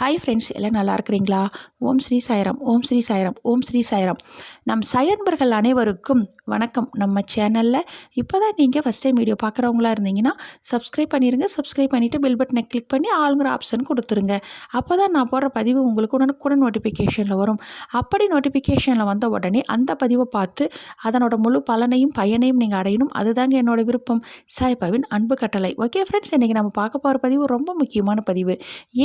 Hi friends, எல்லாம் நல்லா இருக்கிறீங்களா? ஓம் ஸ்ரீ சாய்ராம், ஓம் ஸ்ரீ சாய்ராம், ஓம் ஸ்ரீ சாய்ராம். நம் சாயன்பர்கள் அனைவருக்கும் வணக்கம். நம்ம சேனலில் இப்போ தான் நீங்கள் ஃபஸ்ட் டைம் வீடியோ பார்க்குறவங்களா இருந்தீங்கன்னா சப்ஸ்கிரைப் பண்ணிடுங்க. சப்ஸ்கிரைப் பண்ணிவிட்டு பெல் பட்டனை கிளிக் பண்ணி ஆளுங்கிற ஆப்ஷன் கொடுத்துருங்க. அப்போ தான் நான் போடுற பதிவு உங்களுக்கு உடனுக்குடன் நோட்டிஃபிகேஷனில் வரும். அப்படி நோட்டிஃபிகேஷனில் வந்த உடனே அந்த பதிவை பார்த்து அதனோட முழு பலனையும் பயனையும் நீங்கள் அடையணும். அதுதாங்க என்னோட விருப்பம். சாய்பாவின் அன்பு கட்டளை. ஓகே ஃப்ரெண்ட்ஸ், இன்றைக்கி நம்ம பார்க்க போகிற பதிவு ரொம்ப முக்கியமான பதிவு.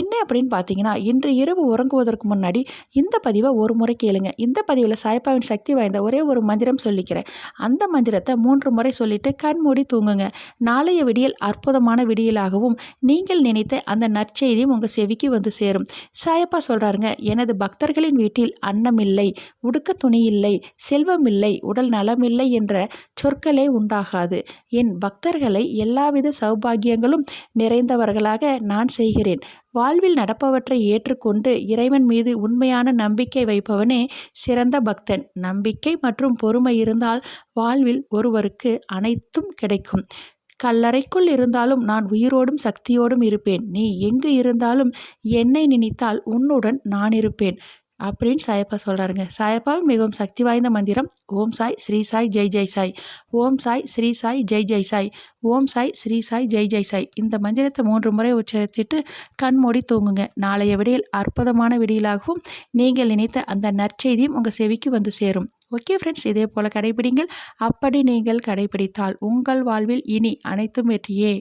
என்ன அப்படின்னு பார்த்தீங்கன்னா, இன்று இரவு உறங்குவதற்கு முன்னாடி இந்த பதிவை ஒரு முறை கேளுங்க. இந்த பதிவில் சாய்பாவின் சக்தி வாய்ந்த ஒரே ஒரு மந்திரம் சொல்லிக்கிறேன். அந்த மந்திரத்தை 3 முறை சொல்லிட்டு கண் மூடி தூங்குங்க. நாளைய விடியல் அற்புதமான விடியலாகவும் நீங்கள் நினைத்த அந்த நற்செய்தியும் உங்கள் செவிக்கு வந்து சேரும். சாயப்பா சொல்கிறாருங்க, எனது பக்தர்களின் வீட்டில் அன்னமில்லை, உடுக்க துணி இல்லை, செல்வம் இல்லை, உடல் நலமில்லை என்ற சொற்களே உண்டாகாது. என் பக்தர்களை எல்லாவித சௌபாகியங்களும் நிறைந்தவர்களாக நான் செய்கிறேன். வாழ்வில் நடப்பவற்றை ஏற்றுக்கொண்டு இறைவன் மீது உண்மையான நம்பிக்கை வைப்பவனே சிறந்த பக்தன். நம்பிக்கை மற்றும் பொறுமை இருந்தால் வாழ்வில் ஒருவருக்கு அனைத்தும் கிடைக்கும். கல்லறைக்குள் இருந்தாலும் நான் உயிரோடும் சக்தியோடும் இருப்பேன். நீ எங்கு இருந்தாலும் என்னை நினைத்தால் உன்னுடன் நான் இருப்பேன் அப்படின்னு சாயப்பா சொல்கிறாருங்க. சாயப்பாவின் மிகவும் சக்தி வாய்ந்த மந்திரம் ஓம் சாய் ஸ்ரீ சாய் ஜெய் ஜெய் சாய். ஓம் சாய் ஸ்ரீ சாய் ஜெய் ஜெய் சாய். ஓம் சாய் ஸ்ரீ சாய் ஜெய் ஜெய் சாய். இந்த மந்திரத்தை 3 முறை உச்சரித்துட்டு கண் மூடி தூங்குங்க. நாளைய விடியல் அற்புதமான விடியலாகவும் நீங்கள் நினைத்த அந்த நற்செய்தியும் உங்கள் செவிக்கு வந்து சேரும். ஓகே ஃப்ரெண்ட்ஸ், இதே போல் கடைபிடிங்கள். அப்படி நீங்கள் கடைபிடித்தால் உங்கள் வாழ்வில் இனி அனைத்தும் வெற்றியே.